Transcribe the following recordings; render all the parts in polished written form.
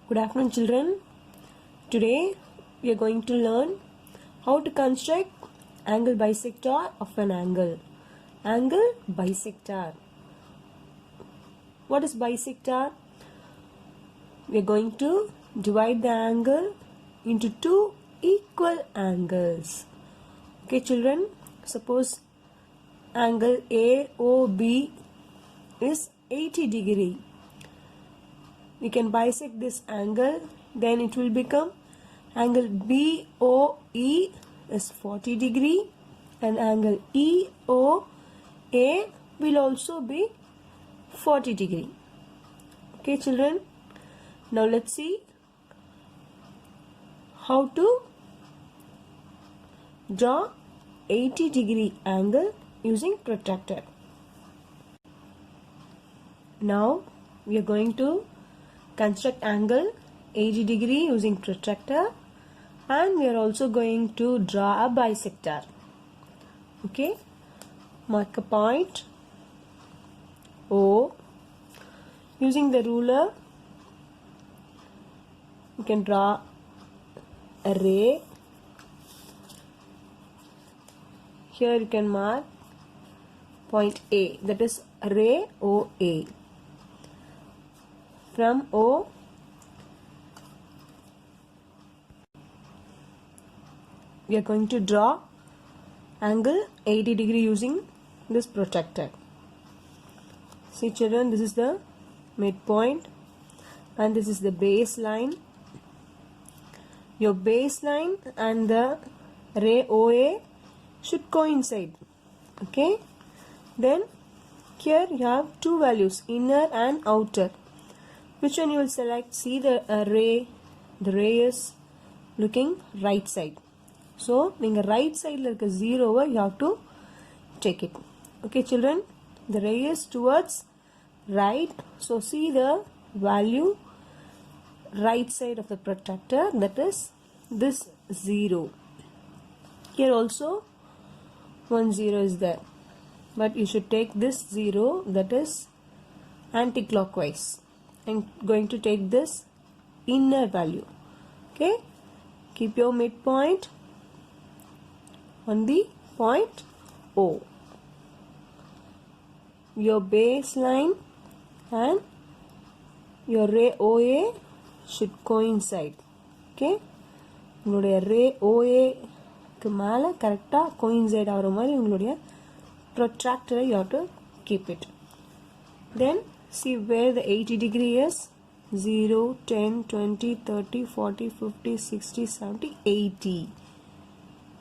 Good afternoon, children. Today we are going to learn how to construct angle bisector of an angle. Angle bisector. What is bisector? We are going to divide the angle into two equal angles. Okay, children. Suppose angle AOB is 80 degree. We can bisect this angle, then it will become angle BOE is 40 degree and angle EOA will also be 40 degree. Okay, children. Now let's see how to draw 80 degree angle using protractor. Now we are going to construct angle 80 degree using protractor, and we are also going to draw a bisector. Okay, mark a point O. Using the ruler you can draw a ray. Here you can mark point A, that is ray OA. From O, we are going to draw angle 80 degree using this protractor. See, children, this is the midpoint and this is the baseline. Your baseline and the ray OA should coincide. Okay, then here you have two values, inner and outer. Which one you will select? See the ray. The ray is looking right side. So, the right side like a 0, you have to take it. Okay, children. The ray is towards right. So, see the value right side of the protractor, that is this 0. Here also 1 0 is there. But you should take this 0, that is anti-clockwise. I'm going to take this inner value. Okay, keep your midpoint on the point O. Your baseline and your ray OA should coincide. Okay, உங்களுடைய ray OA க்கு மேல கரெக்ட்டா coincide ஆகுற மாதிரி உங்களுடைய protractor you have to keep it. Then see where the 80 degree is. 0, 10, 20, 30, 40, 50, 60, 70, 80.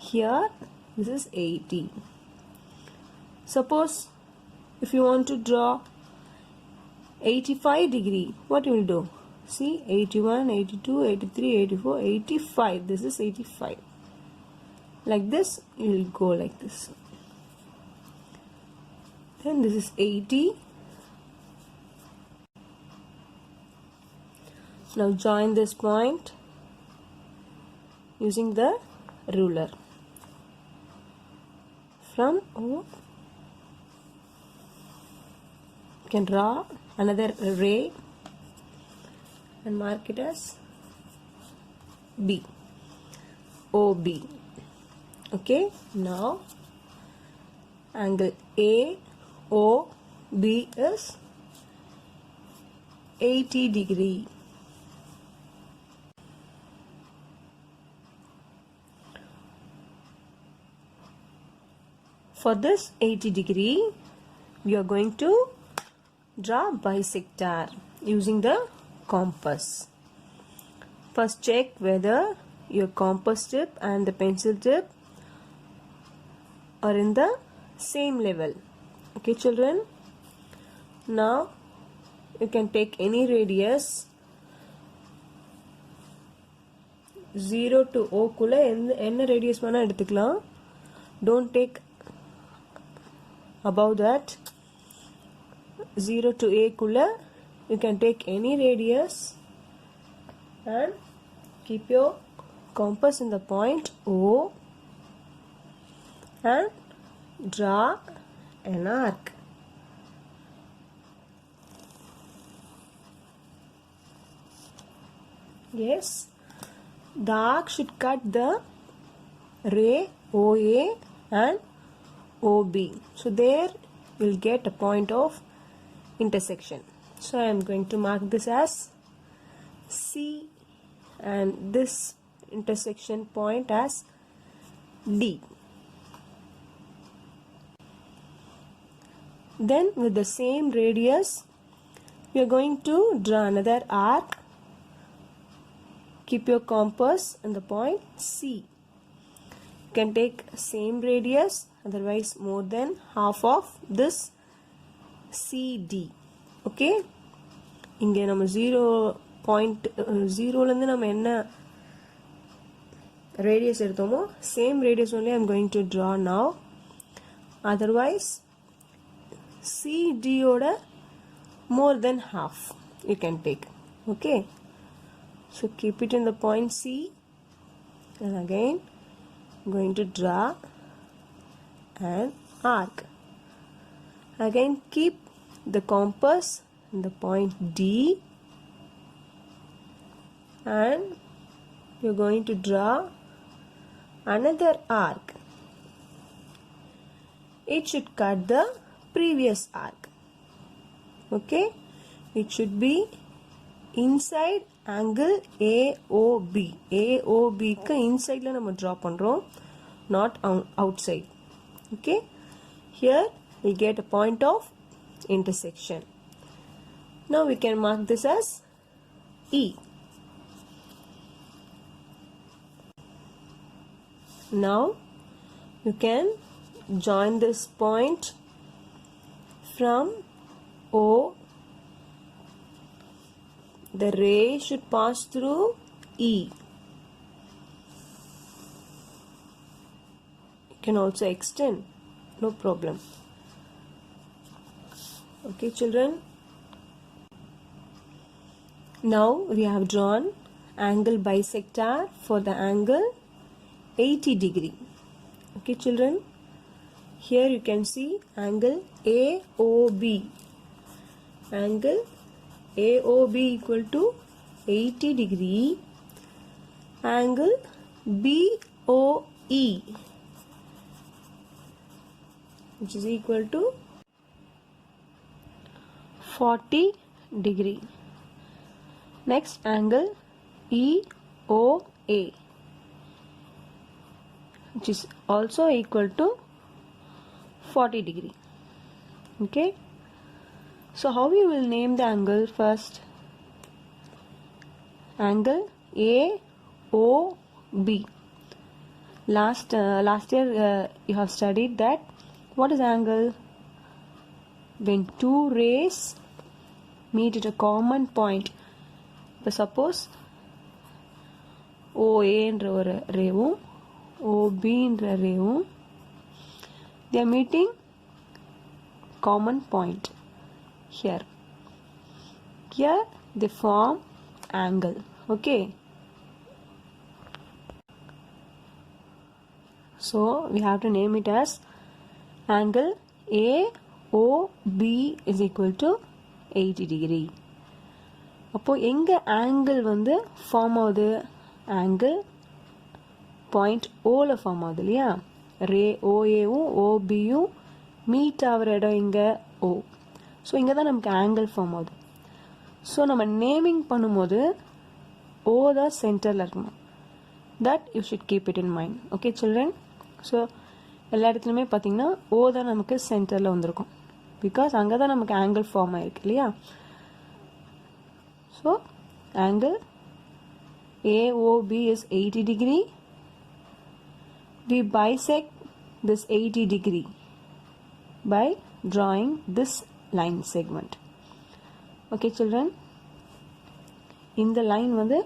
Here this is 80. Suppose if you want to draw 85 degree, what you will do? See, 81, 82, 83, 84, 85. This is 85. Like this, you will go like this. Then this is 80. Now join this point using the ruler. From O, you can draw another ray and mark it as B, OB. Okay, now angle AOB is 80 degree. For this 80 degree, we are going to draw bisector using the compass. First check whether your compass tip and the pencil tip are in the same level. Okay, children. Now you can take any radius 0 to O குள்ள என்ன radius வேணா எடுத்துக்கலாம். Don't take above that. 0 to A kulla you can take any radius and keep your compass in the point O and draw an arc. Yes, the arc should cut the ray OA and OB. So there you'll get a point of intersection. So I am going to mark this as C and this intersection point as D. Then with the same radius we are going to draw another arc. Keep your compass on the point C. You can take same radius, otherwise more than half of this CD. Okay, இங்கே நம்ம 0.0 இருந்து நம்ம என்ன radius எடுத்தோமோ same radius only I am going to draw now. Otherwise CD ஓட more than half you can take. Okay, so keep it in the point C, and again I'm going to draw an arc. Again keep the compass in the point D, and you're going to draw another arc. It should cut the previous arc. Okay, it should be inside angle AOB. AOB க்கு inside la நம்ம draw பண்றோம், not outside. Okay, here we get a point of intersection. Now we can mark this as E. Now you can join this point from O. The ray should pass through E. You can also extend, no problem. Okay children, now we have drawn angle bisector for the angle 80 degree. Okay children, here you can see angle AOB. Angle AOB equal to 80 degree. Angle BOE, which is equal to 40 degree. Next angle EOA, which is also equal to 40 degree. Okay, so how we will name the angle first? Angle AOB. Last year you have studied that what is angle? When two rays meet at a common point. But suppose OA என்ற ஒரு ரேவும் OB என்ற ரேவும் they are meeting common point here. Here they form angle. Okay, so we have to name it as angle AOB is equal to 80 degree. அப்போ எங்க angle வந்து form ஆகுது? angle point Oல form ஆகுது இல்லையா? ray OAவும் OBயும் meet ஆகிற இடம் இங்க O. So இங்கே தான் நமக்கு angle form ஆகுது. ஸோ நம்ம நேமிங் பண்ணும்போது O தான் சென்டரில் இருக்கணும். that you should keep it in mind. Okay children, so எல்லா இடத்துலையுமே பார்த்தீங்கன்னா O தான் நமக்கு சென்டரில் வந்திருக்கும், பிகாஸ் அங்கே தான் நமக்கு ஆங்கிள் ஃபார்ம் ஆயிருக்கு இல்லையா. So angle AOB is 80 degree. We bisect this 80 degree by drawing this line segment. Okay children, இந்த லைன் வந்து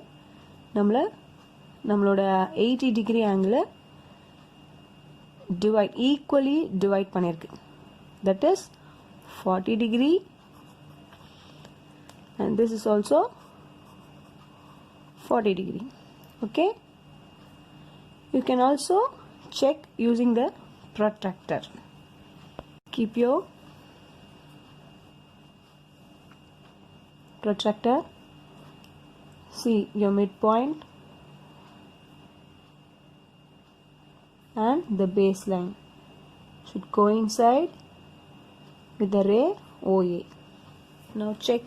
நம்மளோட 80 degree angle equally divide பண்ணிருக்கு. That is 40 degree, and this is also 40 degree. Okay, you can also check using the protractor. Keep your protractor See your midpoint and the baseline should coincide with the ray OA. Now check.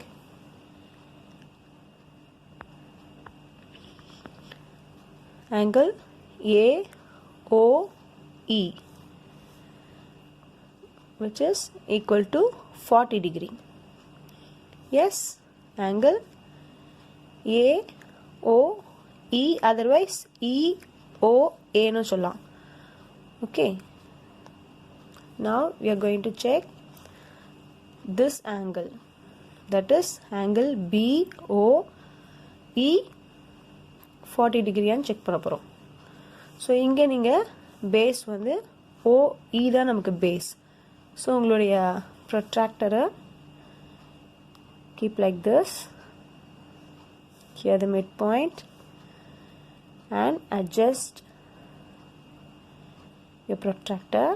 Angle AOE, which is equal to 40 degree. Yes, angle AOE, otherwise EOA no சொல்லலாம். Okay. Now we are going to check this angle, that is angle BOE 40 degree and check பண்ண போறோம். So இங்கே நீங்கள் base வந்து OE தான் நமக்கு base. So உங்களுடைய ப்ரொட்ராக்டரை keep like this, here the midpoint, and adjust your protractor.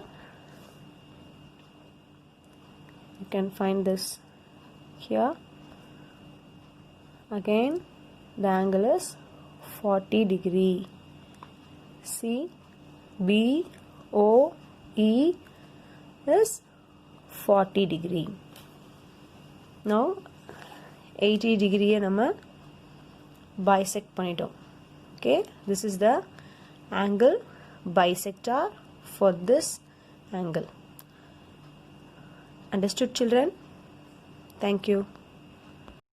You can find this here. Again the angle is 40 degree. See, BOE is 40 degree. Now 80 degree நம்ம bisect பண்ணிட்டோம். Okay, this is the angle bisector for this angle. Understood, children? Thank you.